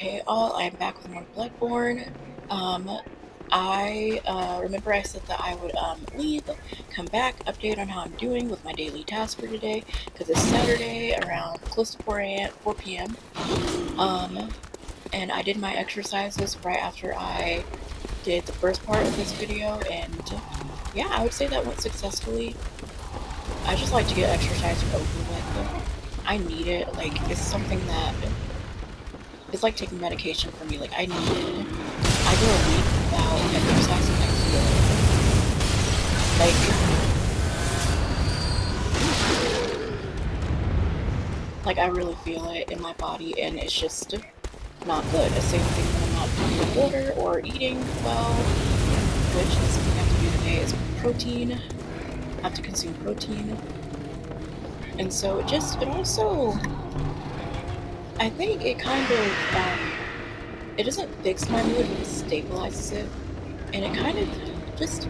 Hey all, I'm back with more Bloodborne. I remember I said that I would leave, come back, update on how I'm doing with my daily task for today, because it's Saturday around close to 4 p.m. Um, and I did my exercises right after I did the first part of this video, and yeah, I would say that went successfully. I just like to get exercise over with. I need it. Like, it's something that it's like taking medication for me. Like, I need it. I go a week without exercising. I feel like I really feel it in my body, and it's just not good. The same thing when I'm not drinking water or eating well, which is something I have to do today, is protein. I have to consume protein. And so it also, I think it kind of, it doesn't fix my mood, but it stabilizes it. And it kind of just,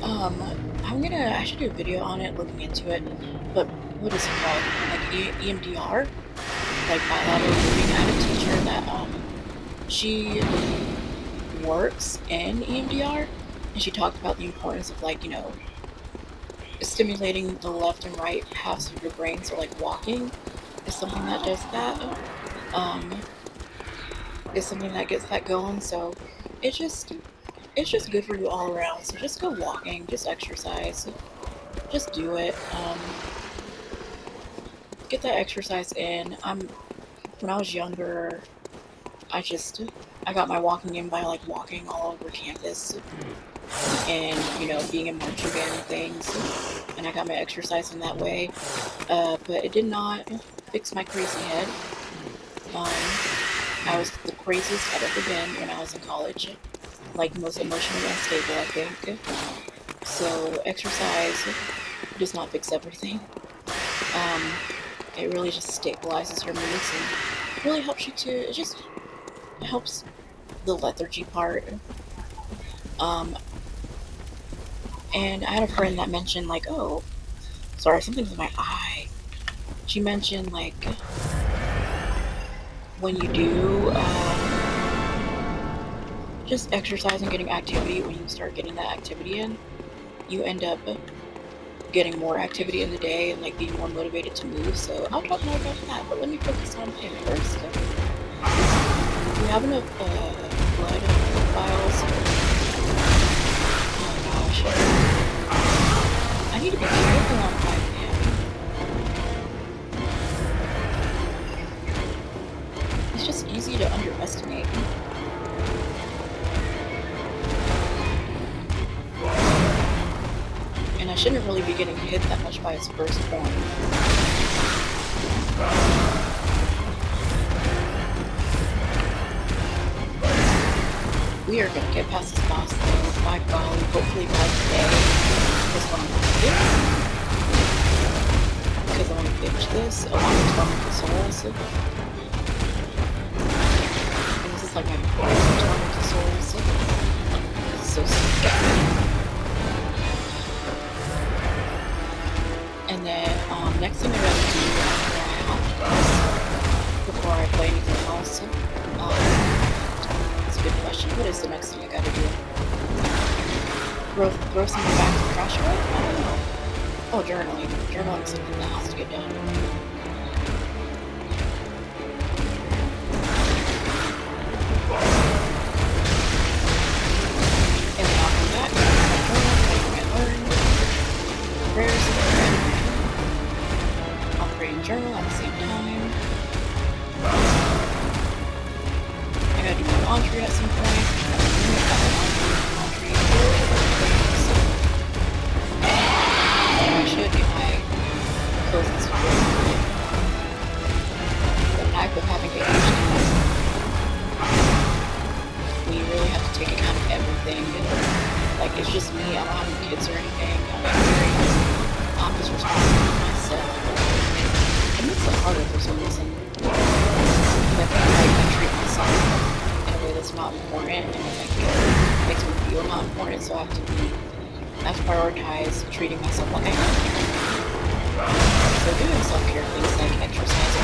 I should do a video on it, looking into it, but what is it called? Like EMDR? Like bilateral moving. I have a teacher that, she works in EMDR, and she talked about the importance of, like, stimulating the left and right halves of your brain, so like walking is something that does that. Is something that gets that going, so it's just it's just good for you all around. So just go walking, just exercise, just do it. Get that exercise in. When I was younger, I just I got my walking in by like walking all over campus and being in marching band and things, and I got my exercise in that way. But it did not fix my crazy head. I was the craziest I'd ever been when I was in college, like most emotionally unstable, I think. So exercise does not fix everything. Um, it really just stabilizes your moods and really helps you to, it just helps the lethargy part. Um, and I had a friend that mentioned like, oh, sorry, something's in my eye. She mentioned like, when you do just exercise and getting activity, when you start getting that activity in, you end up getting more activity in the day and like being more motivated to move. So I'll talk more about that, but let me focus on him first. Do you have enough blood files? Oh gosh, I need to be careful on 5 man. It's just easy to underestimate. And I shouldn't really be getting hit that much by his firstborn. We are gonna get past this boss though, by golly, hopefully by today is when I'm gonna get it. Because I want to finish this along with Tormented Souls. And this is like my favorite Tormented Souls. It's so scary. And then, next thing I gotta do before I play anything else, it's a good question. What is the next thing I gotta do? Throw something back to trash away? I don't know. Oh, journaling. Journaling is something that has to get done. And then I'll come back, my journal, everything I learned, prayers, I'll pray and journal at the same time. I gotta do my laundry at some point. I should get my clothes and stuff. The knife of having ADHD, we really have to take account of everything. Like, it's just me. I don't have any kids or anything. I'm just responsible for myself. It makes it harder for some reason. I think I treat myself in a way that's not important, and it makes me feel not important, so I have to prioritize treating myself like I am. So doing self-care things like exercising,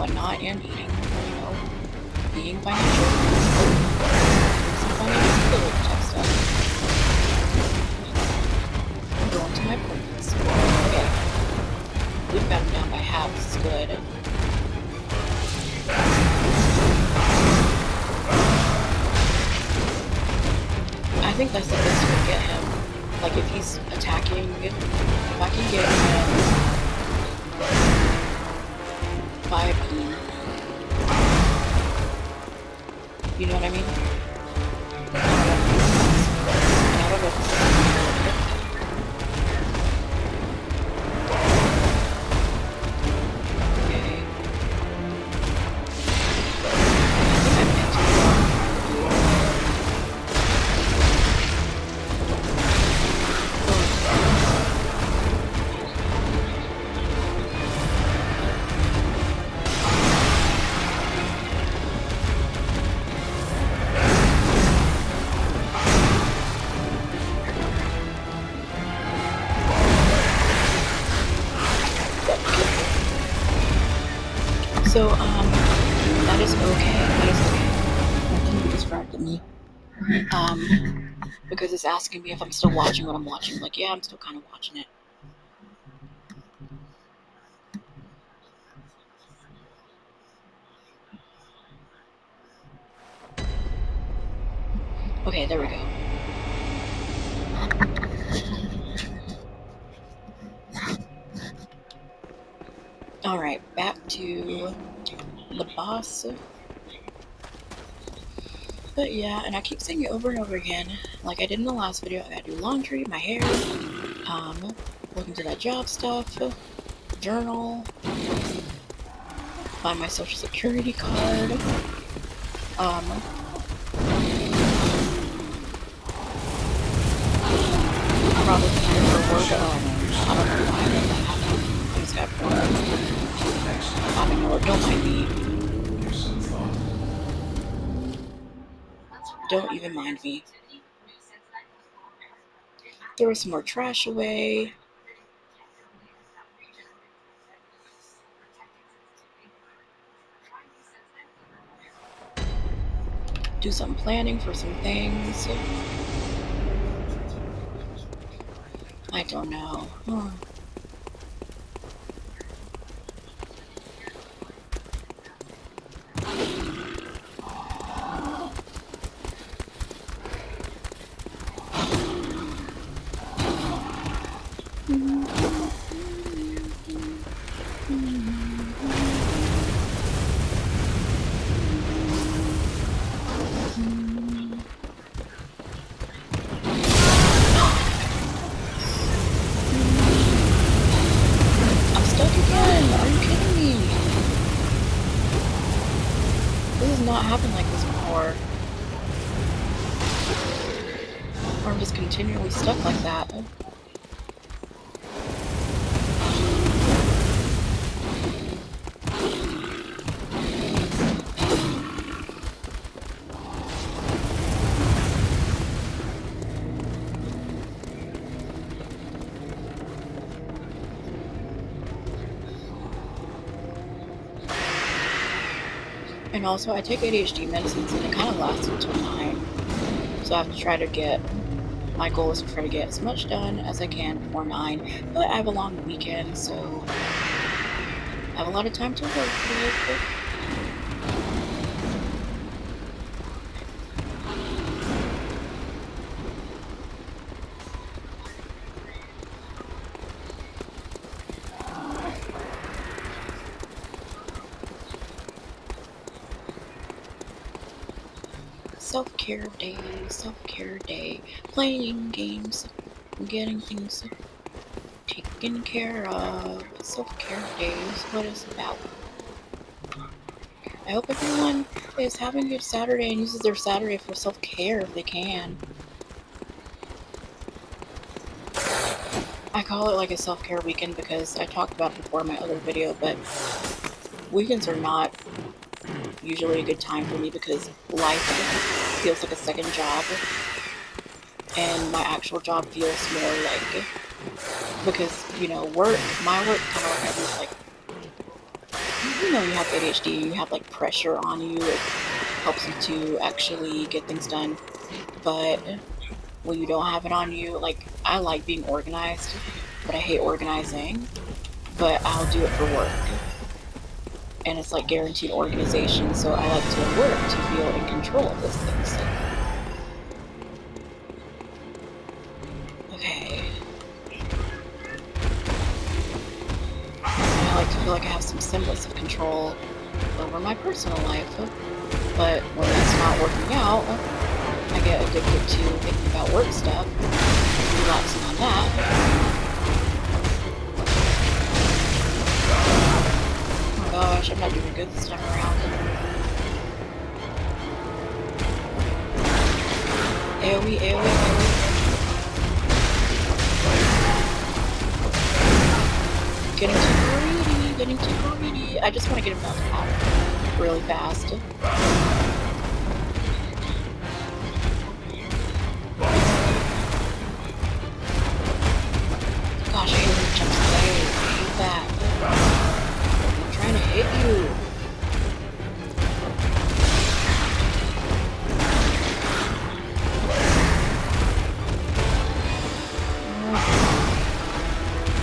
whatnot and eating, you know, being financial, some financial stability type stuff. I'm going to my appointments. Okay. We've got him down by half. This is good. I think that's the best way to get him. Like, if he's attacking, if I can get him by a beam. You know what I mean? I don't know if this is so, that is okay. That is okay. Nothing distracted me. Because it's asking me if I'm still watching what I'm watching. Like, yeah, I'm still kind of watching it. Okay, there we go. Alright, back to the boss. But yeah, and I keep saying it over and over again, like I did in the last video. I gotta do laundry, my hair, look into that job stuff, journal, find my social security card, probably prepare for work. I don't know why that happened. I just got bored. I don't know, don't mind me. Don't even mind me. There was some more trash away. Do some planning for some things. I don't know. Not happened like this before. Or I'm just continually stuck like that. And also, I take ADHD medicines and it kind of lasts until 9. So I have to try to get, my goal is to try to get as much done as I can before 9. But I have a long weekend, so I have a lot of time to work with. Self-care day, playing games, getting things taken care of. Self-care day is what it's about. I hope everyone is having a good Saturday and uses their Saturday for self-care if they can. I call it like a self-care weekend because I talked about it before in my other video, but weekends are not usually a good time for me because life feels like a second job, and my actual job feels more like, because, you know, my work kind of like, you know you have ADHD, you have like pressure on you, it helps you to actually get things done. But when you don't have it on you, like I like being organized, but I hate organizing, but I'll do it for work. And it's like guaranteed organization, so I like to work to feel in control of those things. Okay. And I like to feel like I have some semblance of control over my personal life. But when that's not working out, I get addicted to thinking about work stuff, relapsing on that. Oh my gosh, I'm not doing good this time around. AoE, AoE, AoE. Getting too greedy, getting too greedy. I just want to get him out really fast. Gosh, I hate when he jumps away. I hate that. I'm trying to hit you.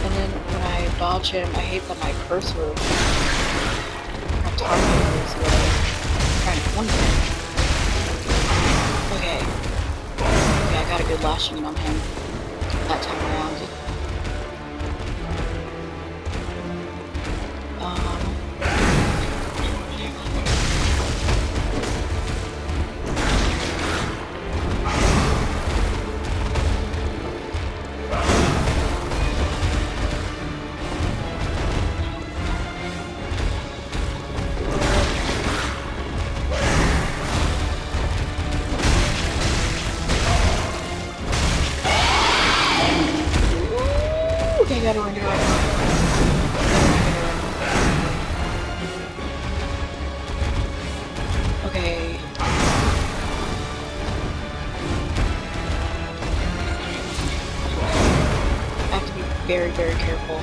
And then when I dodge him, I hate that my cursor target moves away. I'm trying to point him. Okay. Okay, I got a good lashing on him that time around. Okay, gotta run, gotta run. Okay. I have to be very, very careful.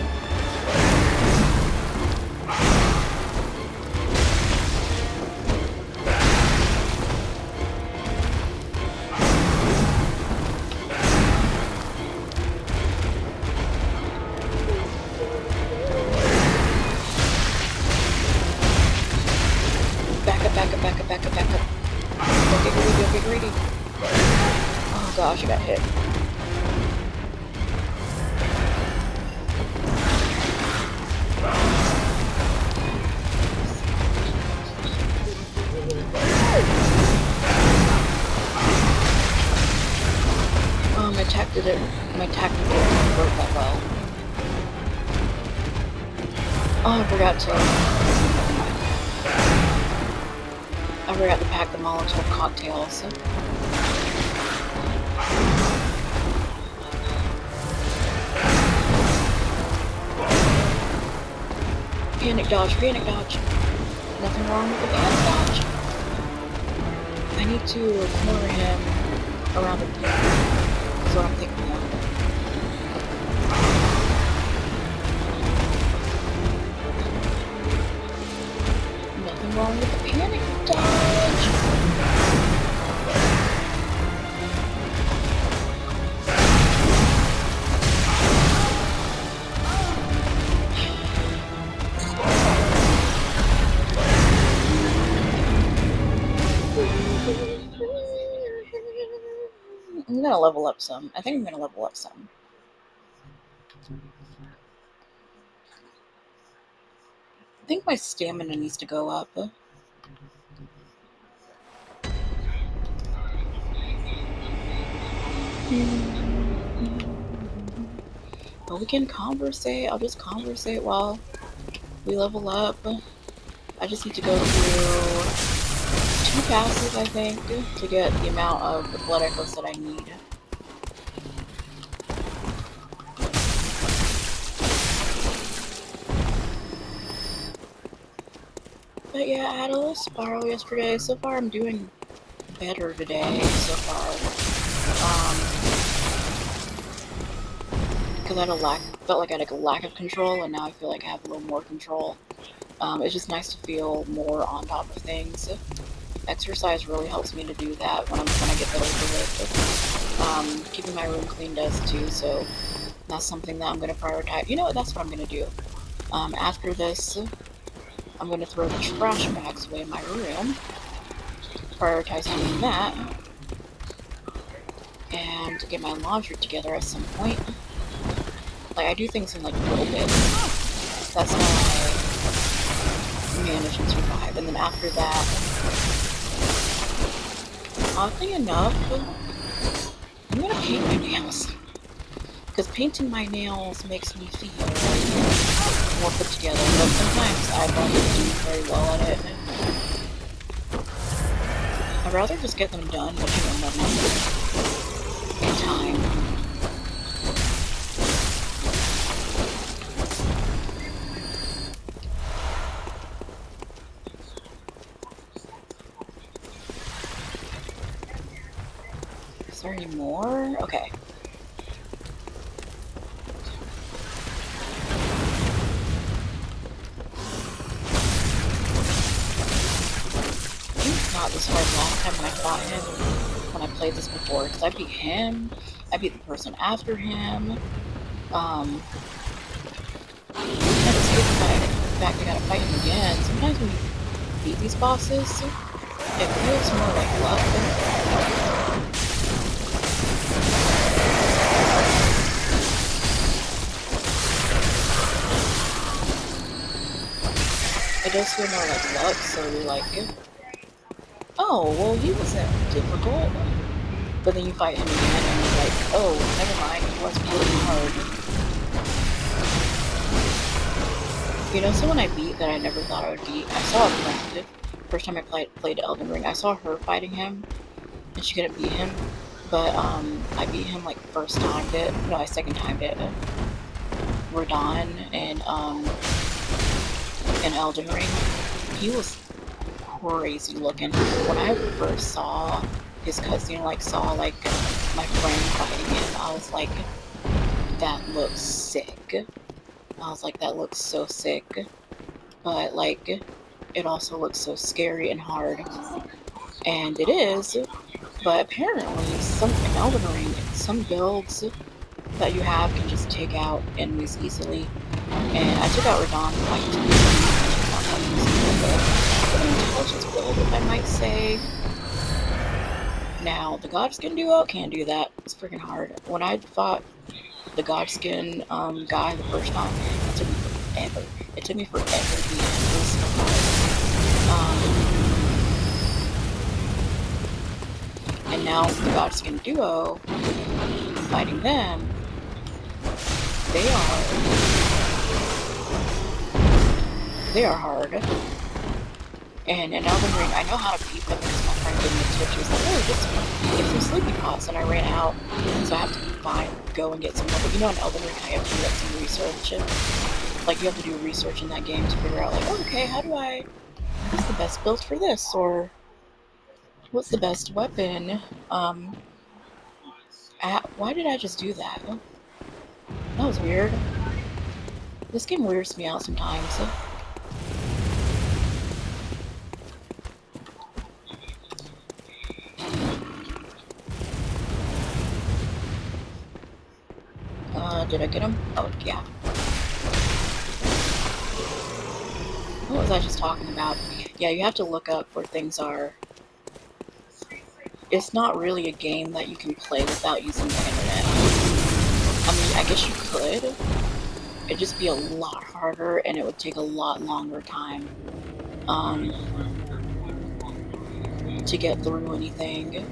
Back up. Don't get greedy, don't get greedy. Oh gosh, I got hit. Oh, my tactic didn't work that well. Oh, I forgot to pack the Molotov cocktails. Panic dodge, panic dodge. Nothing wrong with the panic dodge. I need to corner him around the peak. That's what I'm thinking of. Nothing wrong with the panic dodge. I'm gonna level up some. I think I'm gonna level up some. I think my stamina needs to go up. But we can conversate. I'll just conversate while we level up. I just need to go through 2 passes, I think, to get the amount of the blood echoes that I need. But yeah, I had a little spiral yesterday. So far, I'm doing better today. So far, because I had felt like I had a lack of control, and now I feel like I have a little more control. It's just nice to feel more on top of things. Exercise really helps me to do that when I get that over with. Keeping my room clean does too, so that's something that I'm going to prioritize. You know what? That's what I'm going to do. After this, I'm going to throw the trash bags away in my room, prioritize doing that, and get my laundry together at some point. Like, I do things in, like, little bits. That's how I manage and survive. And then after that, oddly enough, I'm going to paint my nails. Because painting my nails makes me feel more put together, but sometimes I don't do very well at it. I'd rather just get them done, but you know, in time. Is there any more? Okay. Not this hard last time when I fought him, when I played this before, because I beat him, I beat the person after him, and it's good the fact I gotta fight him again. Sometimes when you beat these bosses, it feels more like luck. It does feel more like luck, so you're like, oh, well, he wasn't difficult. But then you fight him again, and you're like, oh, never mind, he was really hard. You know, someone I beat that I never thought I would beat, I saw a friend, first time I played Elden Ring, I saw her fighting him, and she couldn't beat him, but, I beat him, like, first timed it, no, I second timed it, Radon, and, in Elden Ring, he was crazy looking. When I first saw his cutscene, like, my friend fighting him, I was like, that looks sick. I was like, that looks so sick. But, like, it also looks so scary and hard. And it is, but apparently, in Elden Ring, some builds that you have can just take out enemies easily. And I took out Radon quite easily. An intelligence build, if I might say. Now, the Godskin duo can't do that. It's freaking hard. When I fought the Godskin guy the first time, it took me forever. It took me forever to beat him. It was so hard. And now the Godskin duo, fighting them, they are hard. And in Elden Ring, I know how to beat them because my friend gave me a tip. She was like, oh, get some sleepy pots. And I ran out, so I have to go and get some more. But you know, in Elden Ring, I have to do like some research. Like, you have to do research in that game to figure out, like, oh, okay, what's the best build for this? Or, what's the best weapon? Why did I just do that? That was weird. This game weirds me out sometimes. Did I get him? Oh, yeah. What was I just talking about? Yeah, you have to look up where things are. It's not really a game that you can play without using the internet. I mean, I guess you could. It'd just be a lot harder, and it would take a lot longer time, to get through anything.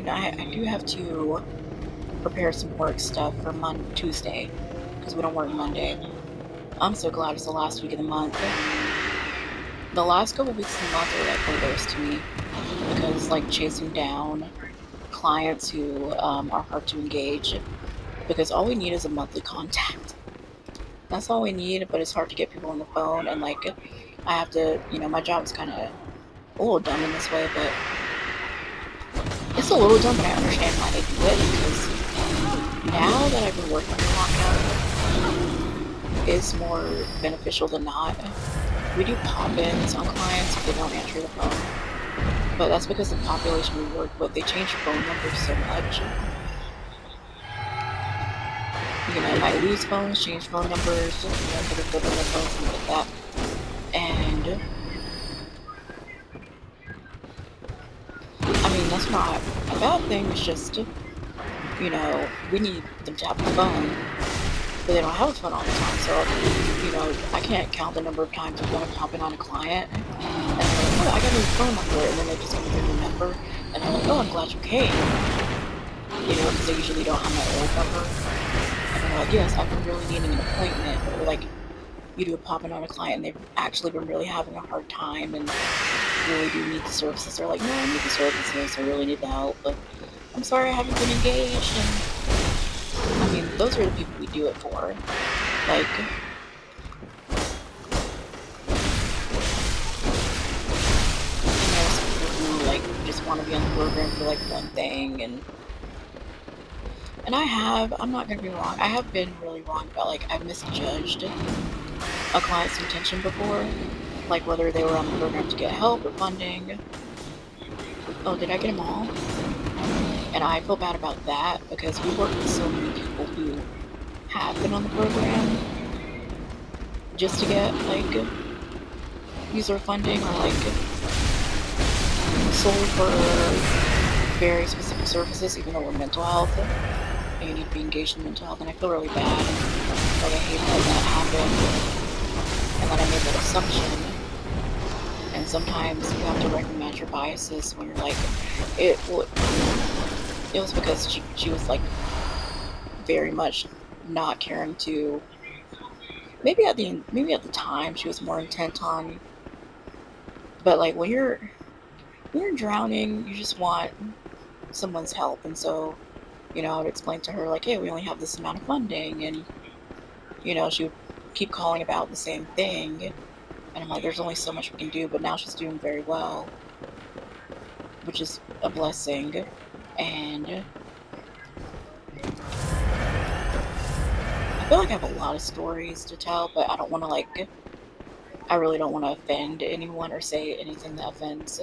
I do have to prepare some work stuff for Tuesday, because we don't work Monday. I'm so glad it's the last week of the month. The last couple weeks of the month are like the worst to me because like chasing down clients who are hard to engage, because all we need is a monthly contact. That's all we need, but it's hard to get people on the phone, and like I have to, my job is kind of a little dumb in this way, but it's a little dumb, but I understand why they do it, because now that I've been working under lockout, it's more beneficial than not. We do pop-ins on clients if they don't answer the phone, but that's because the population we work with, they change phone numbers so much. Might lose phones, change phone numbers, for the government phones, things like that. And I mean, that's not a bad thing. It's just, we need them to have a phone, but they don't have a phone all the time. So, I can't count the number of times I'm going to pop in on a client, and they're like, oh, I got a new phone number, and then they just give me their new number, and they're like, oh, I'm glad you came, because they usually don't have my old number. And they're like, yes, I've been really needing an appointment, or like, you do a pop-in on a client and they've actually been really having a hard time and really do need the services. They're like, no, I need the services, I really need the help, but I'm sorry I haven't been engaged. And I mean, those are the people we do it for. Like, some people who like just want to be on the program for like one thing, and I'm not gonna be wrong, I have been really wrong about, like, I've misjudged a client's intention before, like whether they were on the program to get help or funding. Oh, did I get them all? And I feel bad about that, because we work with so many people who have been on the program just to get, like, user funding, or like sold for very specific services, even though we're mental health and you need to be engaged in mental health. And I feel really bad. Like, I hate that happened, and that I made that assumption. And sometimes you have to recognize your biases when you're like, it was because she was like very much not caring to, maybe at the time she was more intent on, but like when you're drowning, you just want someone's help. And so, I would explain to her like, hey, we only have this amount of funding, and she would keep calling about the same thing, and I'm like, there's only so much we can do. But now she's doing very well, which is a blessing. And I feel like I have a lot of stories to tell, but I really don't want to offend anyone or say anything that offends,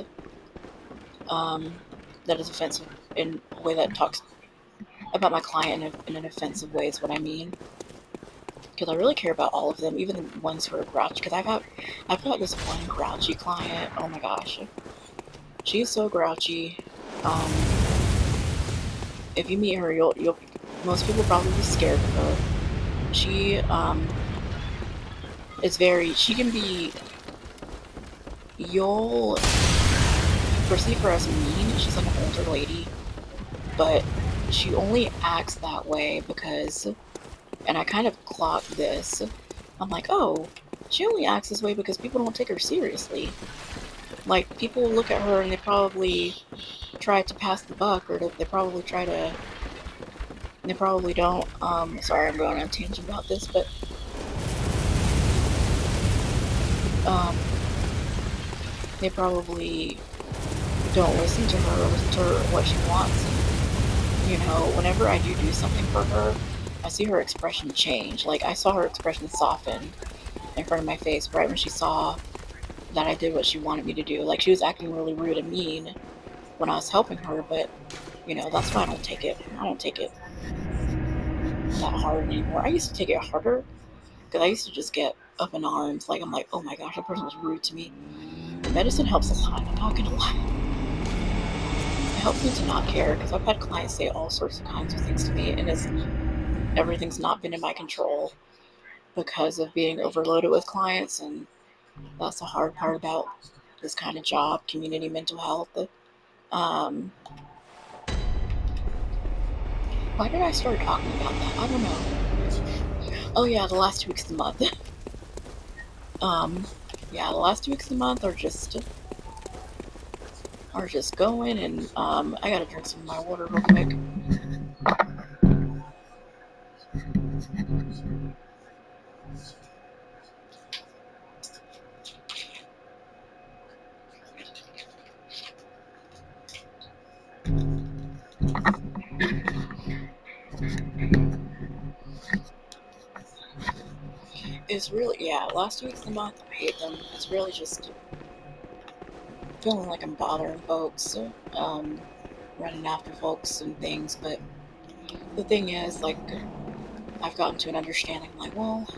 that is offensive in a way that talks about my client in an offensive way, is what I mean. Because I really care about all of them, even the ones who are grouchy. Because I've got this one grouchy client. Oh my gosh, she's so grouchy. If you meet her, you'll most people probably be scared of her. She she can be, you'll perceive her as mean. She's like an older lady, but she only acts that way because, and I kind of clocked this, I'm like, oh, she only acts this way because people don't take her seriously. Like, people look at her and they probably try to pass the buck, or they probably don't, sorry, I'm going on a tangent about this, but, they probably don't listen to her or listen to her what she wants. And, whenever I do something for her, I see her expression change. Like, I saw her expression soften in front of my face right when she saw that I did what she wanted me to do. Like, she was acting really rude and mean when I was helping her, but, that's why I don't take it that hard anymore. I used to take it harder, because I used to just get up in arms. Like, I'm like, oh my gosh, that person was rude to me. Medicine helps a lot, I'm not gonna lie. It helps me to not care, because I've had clients say all sorts of kinds of things to me, and everything's not been in my control because of being overloaded with clients. And that's the hard part about this kind of job, community mental health. Why did I start talking about that? I don't know. Oh yeah, the last 2 weeks of the month. Yeah, the last 2 weeks of the month are just going, and I gotta drink some of my water real quick. It's really, yeah, last 2 weeks of the month, I hate them. It's really just feeling like I'm bothering folks, running after folks and things, but the thing is, like, I've gotten to an understanding, like, well,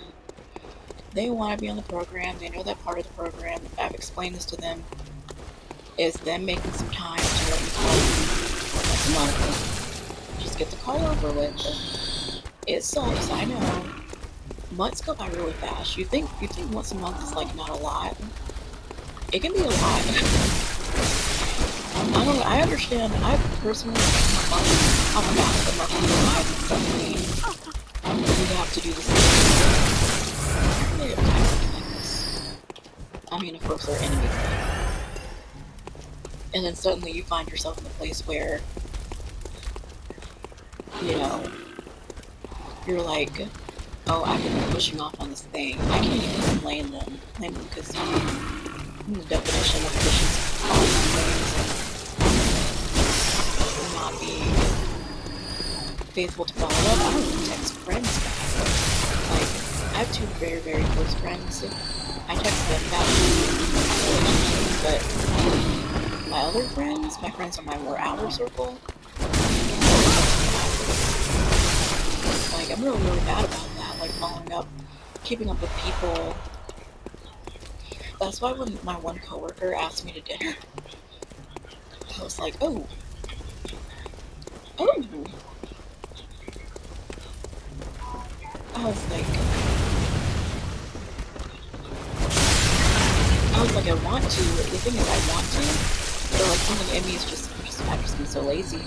they want to be on the program, they know that part of the program, I've explained this to them, is them making some time to let me call them once a month. Just get the call over with. It sucks, I know. Months go by really fast. You think once a month is like not a lot. It can be a lot. I understand. I personally, I'm not the month of life. You have to do the same thing. I mean, of course, they're enemies. And then suddenly you find yourself in a place where, you know, you're like, oh, I've been pushing off on this thing. I can't even blame them because the definition of pushing off on things and not being faithful to follow up. I don't even text friends back. Like, I have 2 very, very close friends. I text them back in relationships, but my other friends, my friends on my more outer circle, like, I'm really, really bad about that. Like, following up, keeping up with people. That's why when my one coworker asked me to dinner, I was like, oh. I was like, I want to. The thing is, I want to, but like something in me is I've just been so lazy.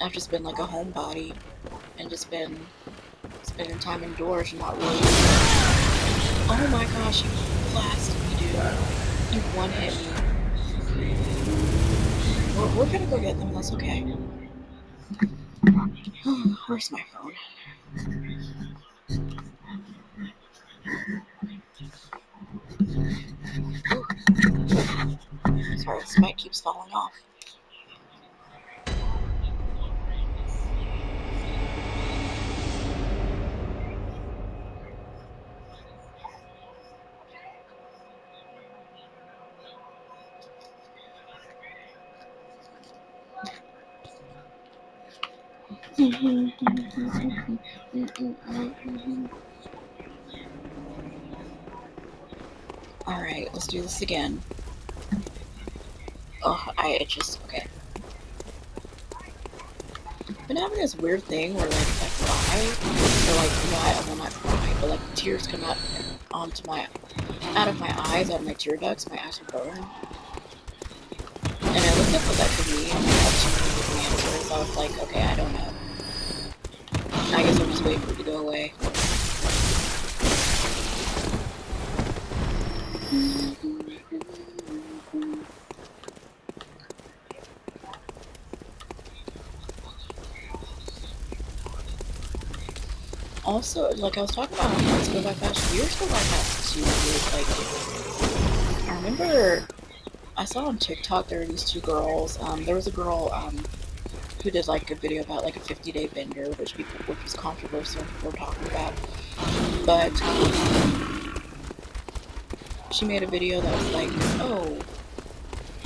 I've just been like a homebody and just been spending time indoors and not really. Oh my gosh, you blasted me, dude. You one-hit me. We're gonna go get them, that's okay. Where's my phone? Sorry, this mic keeps falling off. Alright, let's do this again. Oh, okay. I've been having this weird thing where, like, if I cry, or, like, well, not cry, but, like, tears come out of my eyes, out of my tear ducts, my eyes are burning. And I looked up what that could mean, and I had 2 different answers. I was like, okay, I don't know. I guess I'm just waiting for it to go away. Also, like I was talking about months go by fast, years go by fast too. Like, I remember I saw on TikTok there were these 2 girls. There was a girl who did like a video about like a 50-day bender, which was controversial and people were talking about. But she made a video that was like, oh,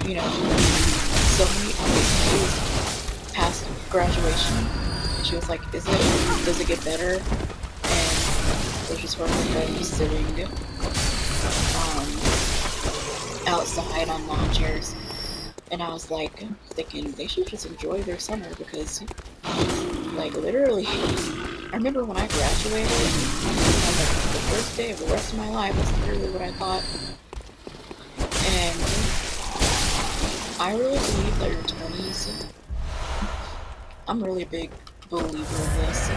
you know, so many she was past graduation. And she was like, does it get better? And there's just her friend just sitting outside on lawn chairs. And I was like thinking they should just enjoy their summer because, like, literally, I remember when I graduated, I was like, the first day of the rest of my life, that's literally what I thought. And I really believe that your 20s, I'm really a big believer of this.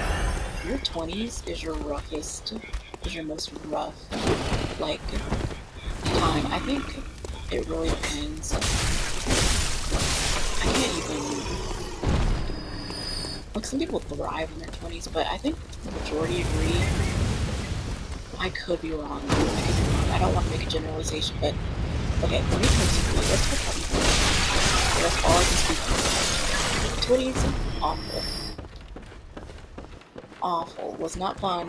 your 20s is your roughest, is your most rough, like, time. I think it really depends. I can't even, like, some people thrive in their 20s, but I think the majority agree. I could be wrong. I don't want to make a generalization, but okay, let me personally, let's talk about me. That's all I can speak on. 20s, awful. Awful. Was not fun.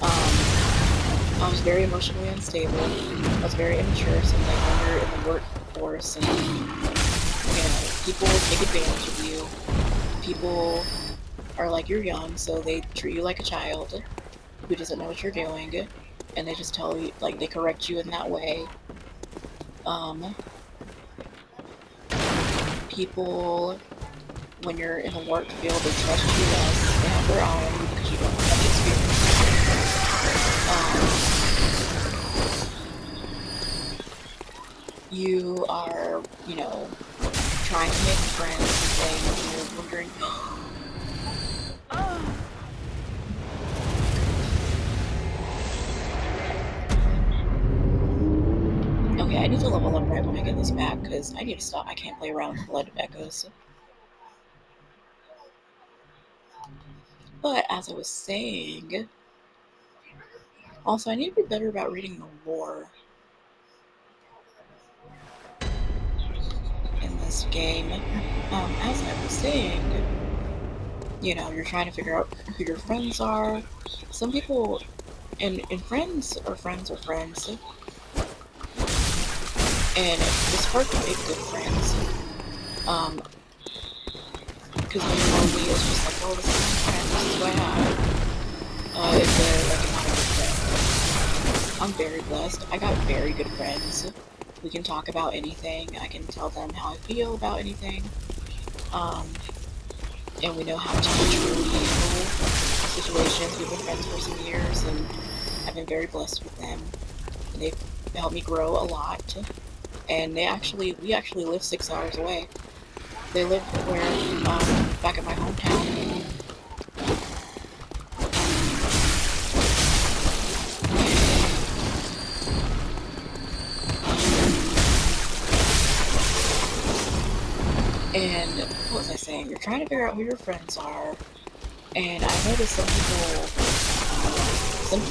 I was very emotionally unstable. I was very immature, so like when you're in the workforce and, you know, people take advantage of you. People are like, you're young, so they treat you like a child who doesn't know what you're doing, and they just tell you, like, they correct you in that way. People, when you're in the work field, they trust you less. They have their own because you don't have the experience. You are, you know, trying to make friends and things, and you're wondering, okay, I need to level up right when I get this back, because I need to stop. I can't play around with blood echoes. But, as I was saying, also, I need to be better about reading the lore in this game. As I was saying, you know, you're trying to figure out who your friends are. Some people, and friends are friends are friends. And it's hard to make good friends. Because when you're lonely, it's just like, oh, this is my friend, this is what I have. If they're, like, not a good friend. I'm very blessed. I got very good friends. We can talk about anything. I can tell them how I feel about anything. And we know how to truly handle situations. We've been friends for some years, and I've been very blessed with them. And they've helped me grow a lot. And we actually live 6 hours away. They live back in my hometown. And what was I saying? You're trying to figure out who your friends are. And I noticed some people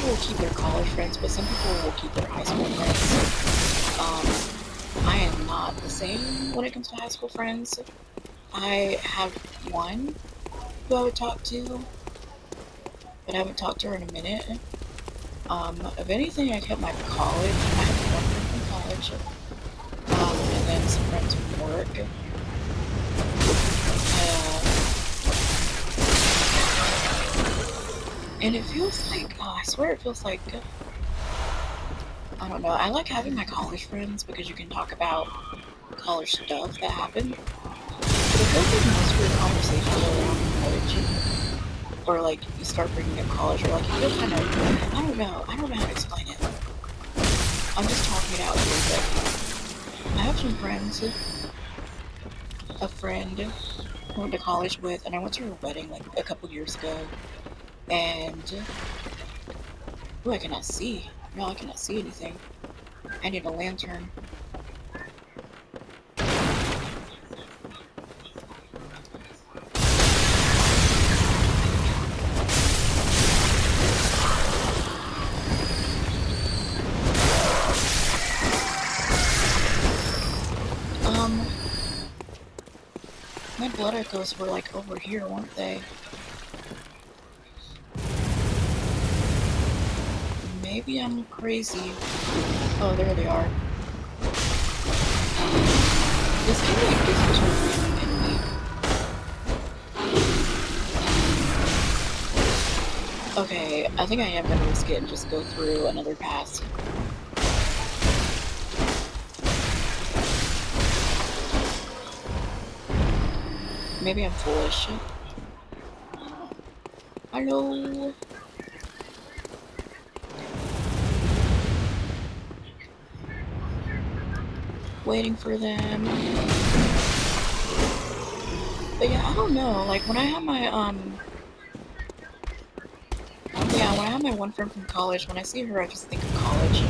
will keep their college friends, but some people will keep their high school friends. I am not the same when it comes to high school friends. I have one who I would talk to, but I haven't talked to her in a minute. If anything, I kept my college. I have one friend from college, and then some friends from work. And it feels like, I swear it feels like, I don't know, I like having my college friends because you can talk about college stuff that happened. But it feels like most of your conversations are around college. Or like, you start bringing up college, or like, you feel kind of, I don't know how to explain it. I'm just talking it out here, but I have some friends, a friend I went to college with, and I went to her wedding like a couple years ago, and, ooh, I cannot see. No, I cannot see anything. I need a lantern. My blood echoes were like over here, weren't they? Maybe I'm crazy. Oh, there they are. This game like gives me sort of enemy. Okay, I think I am gonna risk it and just go through another pass. Maybe I'm foolish. Hello? Waiting for them. But yeah, I don't know, like, when I have my, have my one friend from college. When I see her, I just think of college.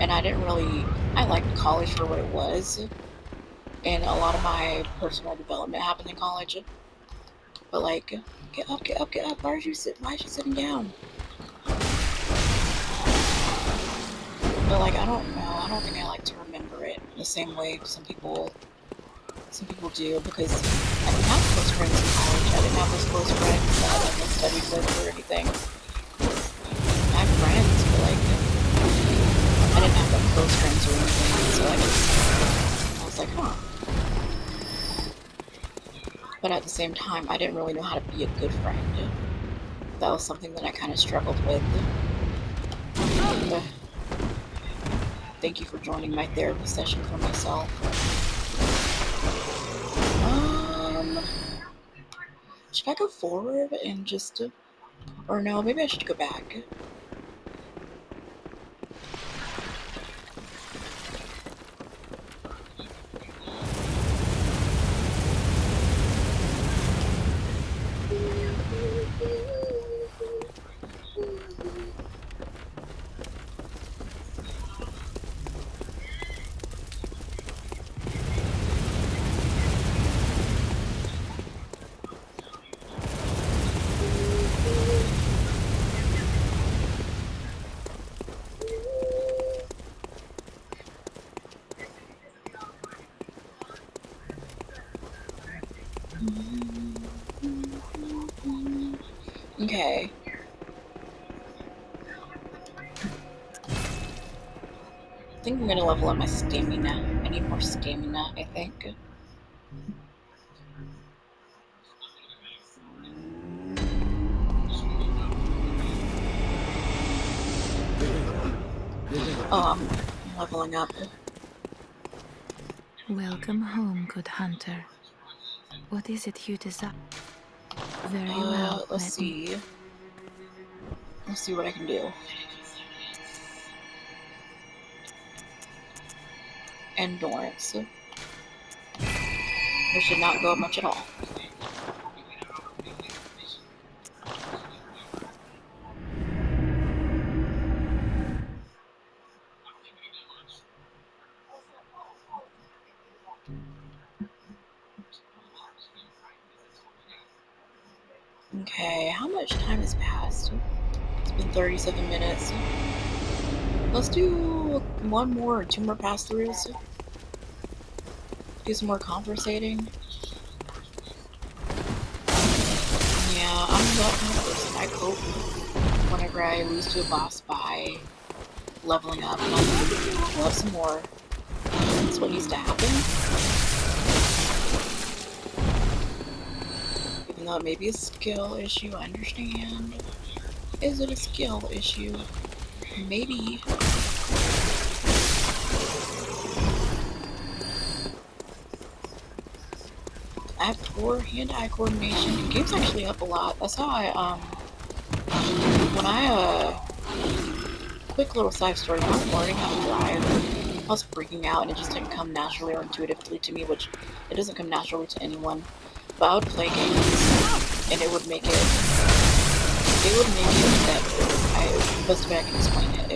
And I liked college for what it was. And a lot of my personal development happened in college. But like, get up, get up, get up. Why is she sitting down? But like, I don't know. I don't think I like to remember it the same way some people do, because I didn't have close friends in college. I didn't have those close friends that I studied with or anything. I have friends, but like, I didn't have like close friends or anything. So I was like, huh. But at the same time, I didn't really know how to be a good friend. That was something that I kind of struggled with. But thank you for joining my therapy session for myself. Should I go forward and just, or no, maybe I should go back. Okay. I think I'm gonna level up my stamina. I need more stamina, I think. Oh, I'm leveling up. Welcome home, good hunter. What is it you desire? Very well. Let's see. Let's see what I can do. Endurance. Which should not go up much at all. Okay, how much time has passed? It's been 37 minutes. Let's do one more or two more pass-throughs. Do some more conversating. Yeah, I'm that kind of person. I cope whenever I lose to a boss by leveling up. And I'll level up some more. That's what needs to happen. Even though it may be a skill issue, I understand. Is it a skill issue? Maybe. I have poor hand-eye coordination. The game's actually up a lot. That's how quick little side story, when I was learning how to drive, I was freaking out and it just didn't come naturally or intuitively to me, which it doesn't come naturally to anyone. But I would play games and it would make it that, best way I can explain it.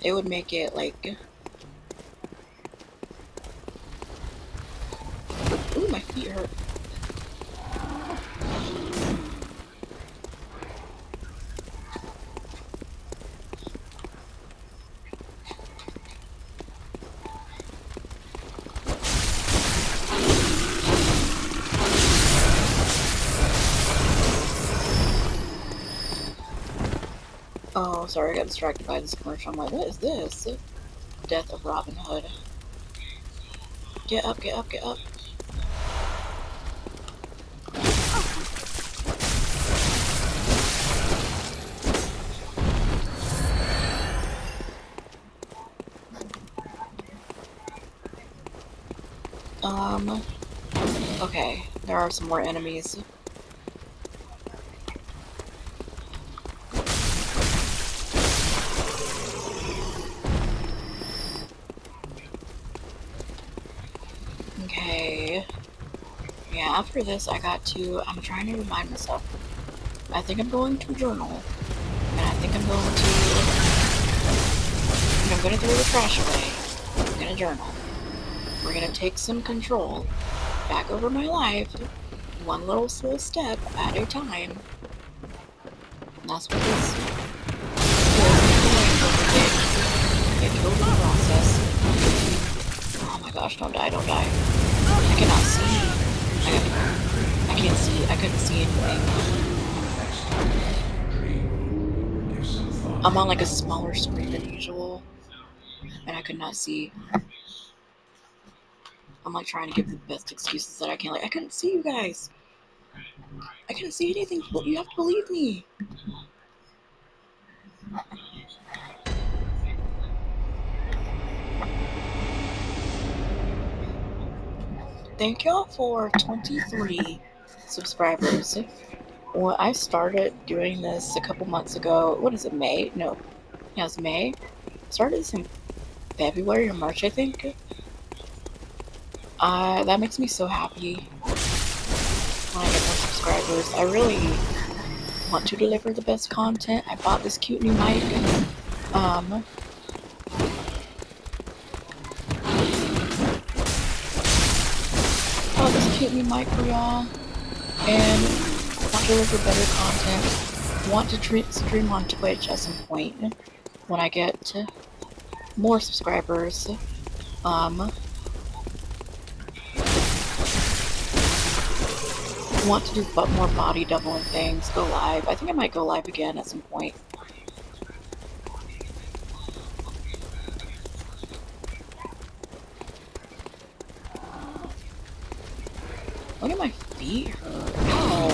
It would make it like, ooh, my feet hurt. Oh, sorry, I got distracted by this commercial. I'm like, what is this? Death of Robin Hood. Get up, get up, get up. Okay, there are some more enemies. Okay. Yeah, after this I'm trying to remind myself I think I'm going to journal. And I think I'm going to throw the trash away. I'm gonna journal. We're gonna take some control back over my life, one little slow step at a time. And that's what this is. Get killed in the process. Oh my gosh, don't die, don't die. I cannot see. I can't see. I couldn't see anything. I'm on like a smaller screen than usual, and I could not see. I'm like trying to give the best excuses that I can. Like, I couldn't see you guys. I couldn't see anything. You have to believe me. Thank y'all for 23 subscribers. Well, I started doing this a couple months ago. What is it, May? No. Yeah, it's May. I started this in February or March, I think. That makes me so happy when I get more subscribers. I really want to deliver the best content. I bought this cute new mic. This cute new mic for y'all, and want to deliver better content. Want to stream on Twitch at some point when I get more subscribers. Want to do more body doubling things. Go live. I think I might go live again at some point. Look at my feet hurt. Ow.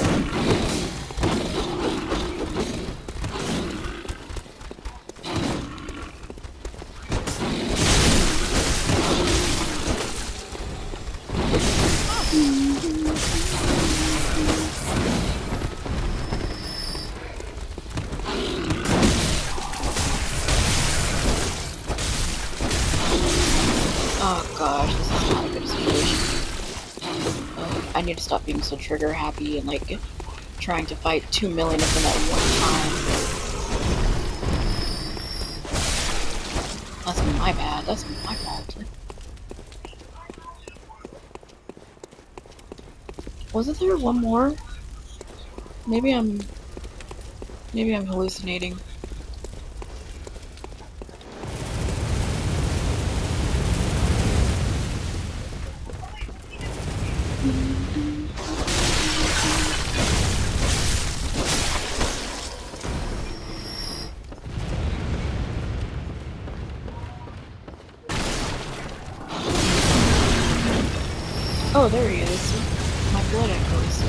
Oh gosh, this is not a good situation. I need to stop being so trigger happy and like trying to fight 2 million of them at one time. That's my bad. That's my fault. Wasn't there one more? Maybe I'm hallucinating. Oh, there he is. My blood echoes.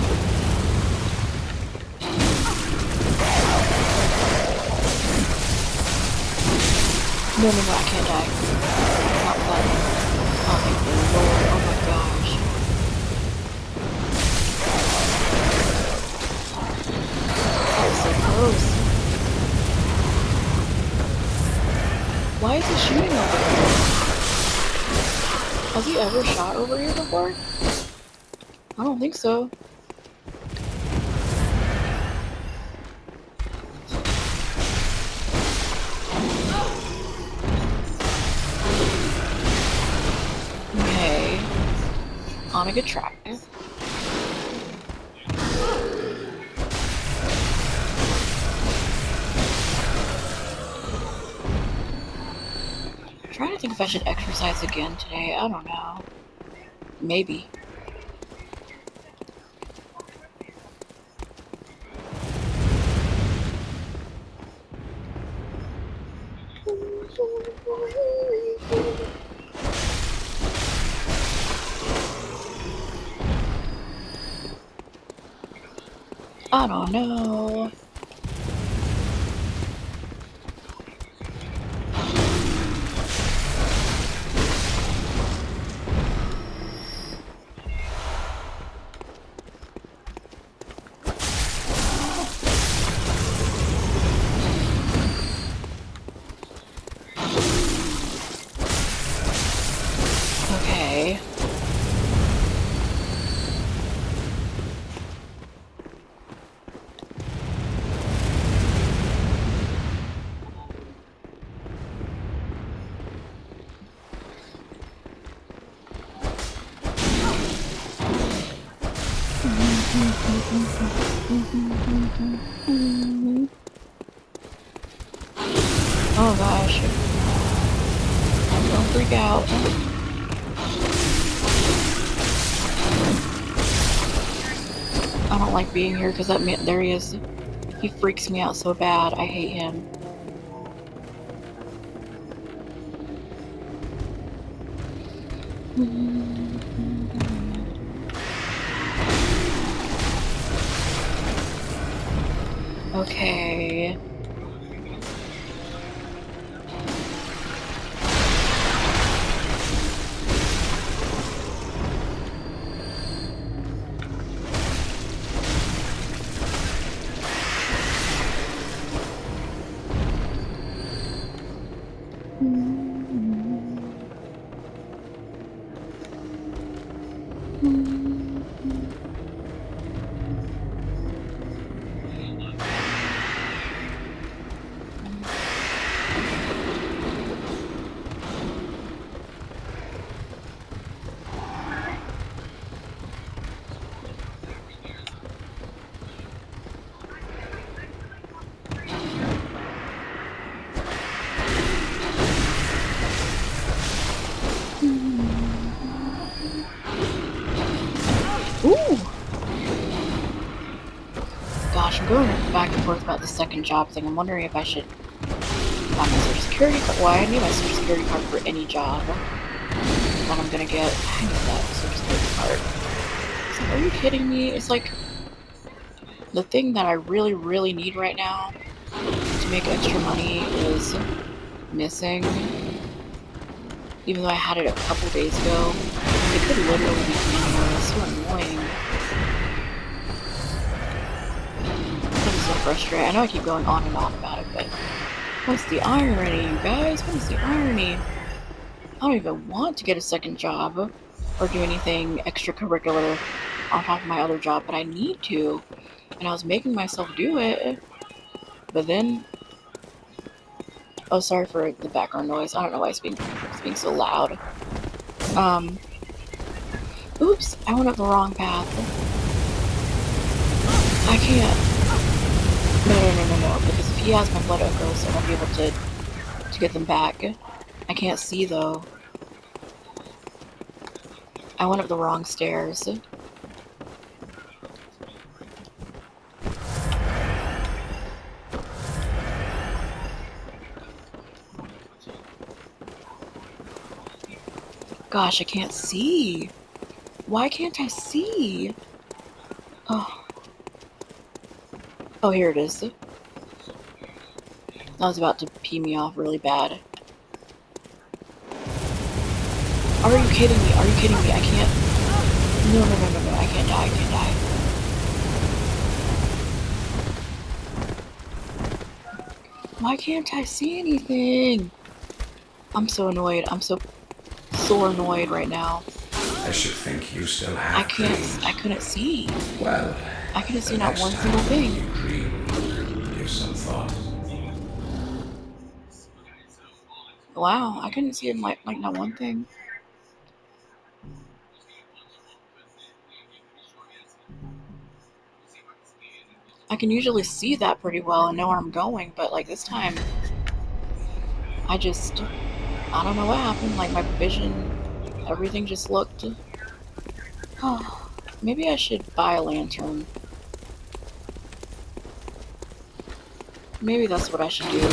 No, I can't die. Not that. Oh my lord, oh my gosh. That was so close. Why is he shooting over here? Has he ever shot over here before? I don't think so. Okay. On a good track. I'm trying to think if I should exercise again today. I don't know. Maybe. I don't know. Okay. Oh gosh. Don't freak out. I don't like being here because that man, there he is. He freaks me out so bad. I hate him. Okay. Ooh! Gosh, I'm going back and forth about the second job thing. I'm wondering if I should buy my social security card. Well, I need my social security card for any job that I'm gonna get. I need that social security card. It's like, are you kidding me? It's like the thing that I really, really need right now to make extra money is missing. Even though I had it a couple days ago, it could literally be anywhere. It's so annoying. I'm so frustrated. I know I keep going on and on about it, but what's the irony, you guys? What is the irony? I don't even want to get a second job or do anything extracurricular on top of my other job, but I need to. And I was making myself do it, but then... Oh, sorry for the background noise. I don't know why it's being so loud. Oops, I went up the wrong path. I can't. No, because if he has my blood ochres, I won't be able to get them back. I can't see, though. I went up the wrong stairs. Gosh, I can't see. Why can't I see? Oh. Oh, here it is. That was about to pee me off really bad. Are you kidding me? Are you kidding me? I can't... No. I can't die. I can't die. Why can't I see anything? I'm so annoyed. I'm so annoyed right now. I should think you still have I couldn't see. Well, I couldn't see not one single thing. You dream, give some thought. Wow, I couldn't see like not one thing. I can usually see that pretty well and know where I'm going, but like this time, I don't know what happened. Like my vision, everything just looked... Oh, maybe I should buy a lantern. Maybe that's what I should do.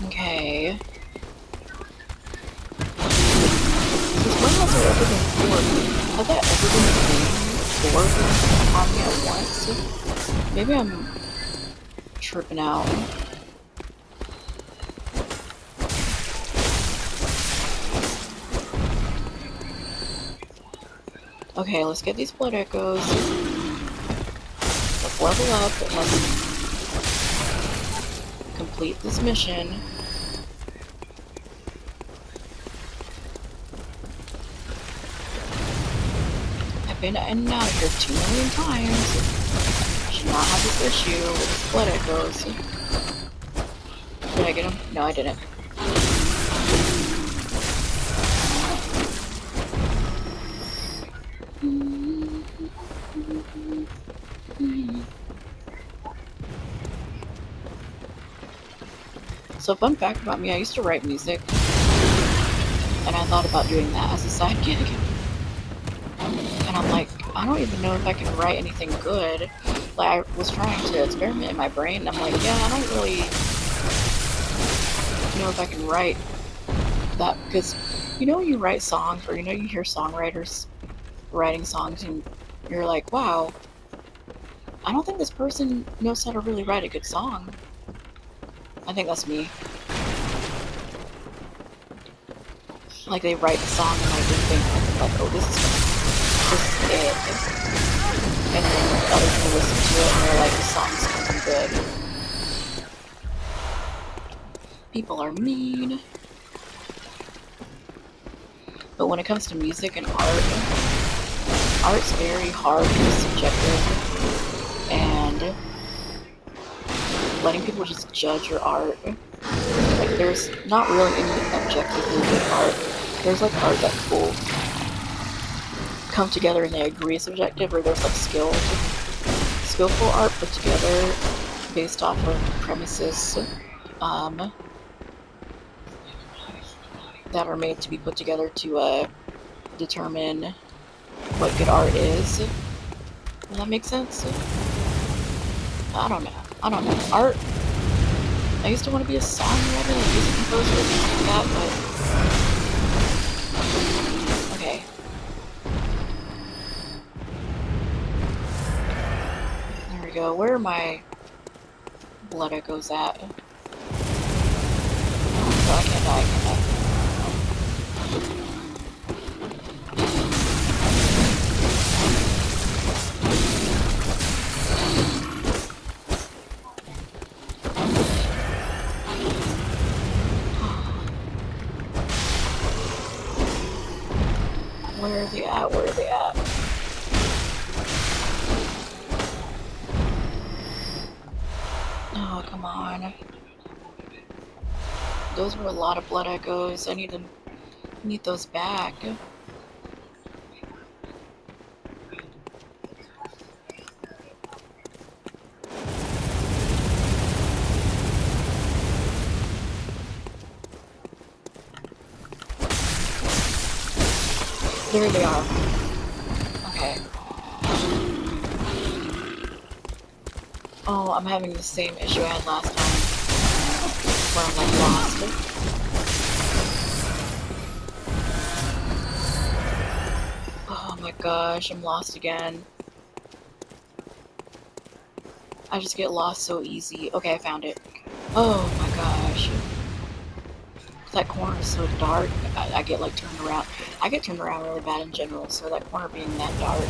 Okay. When has there ever been four? Have there ever been four on me at once? Maybe I'm tripping out. Okay, let's get these blood echoes. Let's level up and let's complete this mission. I've been in and out of here 2 million times. I should not have this issue with these blood echoes. Did I get him? No, I didn't. So, fun fact about me, I used to write music, and I thought about doing that as a side gig. And I'm like, I don't even know if I can write anything good. Like, I was trying to experiment in my brain, and I'm like, yeah, I don't really know if I can write that, because, you know, when you write songs, or you know, you hear songwriters writing songs, and you're like, wow, I don't think this person knows how to really write a good song. I think that's me. Like, they write the song and like they think like, oh, this is it. And then other people listen to it and they're like, the song's fucking good. People are mean. But when it comes to music and art's very hard and subjective, and letting people just judge your art. Like, there's not really any objectively good art. There's like art that people come together and they agree is subjective, or there's like skillful art put together based off of premises that are made to be put together to determine what good art is. Does that make sense? I don't know. Art. I used to want to be a songwriter and music composer and things like that, but okay. There we go. Where are my blood echoes at? Oh, I can't die. Where are they at? Oh, come on. Those were a lot of blood echoes. I need those back. There they are. Okay. Oh, I'm having the same issue I had last time, where I'm like lost. Oh my gosh, I'm lost again. I just get lost so easy. Okay, I found it. Oh my gosh. That corner is so dark, I get like turned around. I get turned around really bad in general, so that corner being that dark.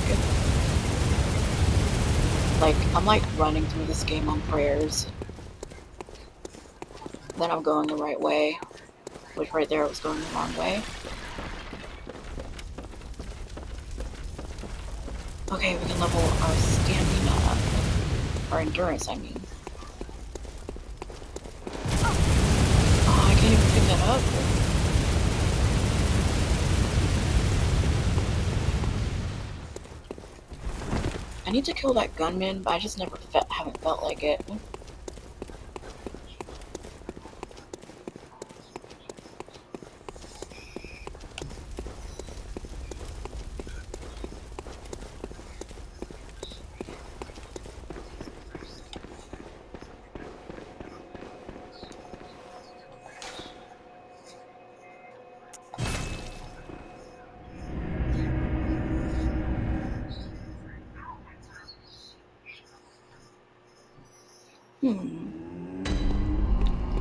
Like, I'm like running through this game on prayers. Then I'm going the right way. Which right there I was going the wrong way. Okay, we can level our stamina up. Our endurance, I mean. Oh, I can't even pick that up. I need to kill that gunman, but I just never haven't felt like it.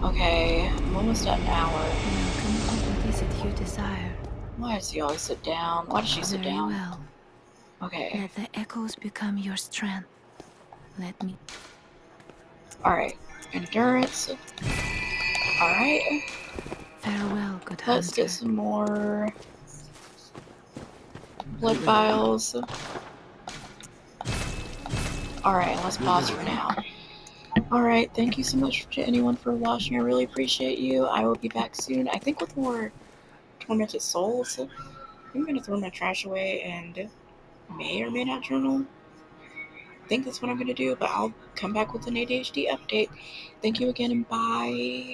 Okay, I'm almost at an hour. Welcome. What is it you desire? Why does he always sit down? Why does she sit Very down? well. Okay. Let the echoes become your strength. Let me. Alright. Endurance. Alright. Farewell, good Let's hunter. get some more blood vials. Alright, let's pause for now. Alright, thank you so much to anyone for watching. I really appreciate you. I will be back soon, I think with more Tormented Souls. I'm gonna throw my trash away and may or may not journal. I think that's what I'm gonna do, but I'll come back with an ADHD update. Thank you again and bye.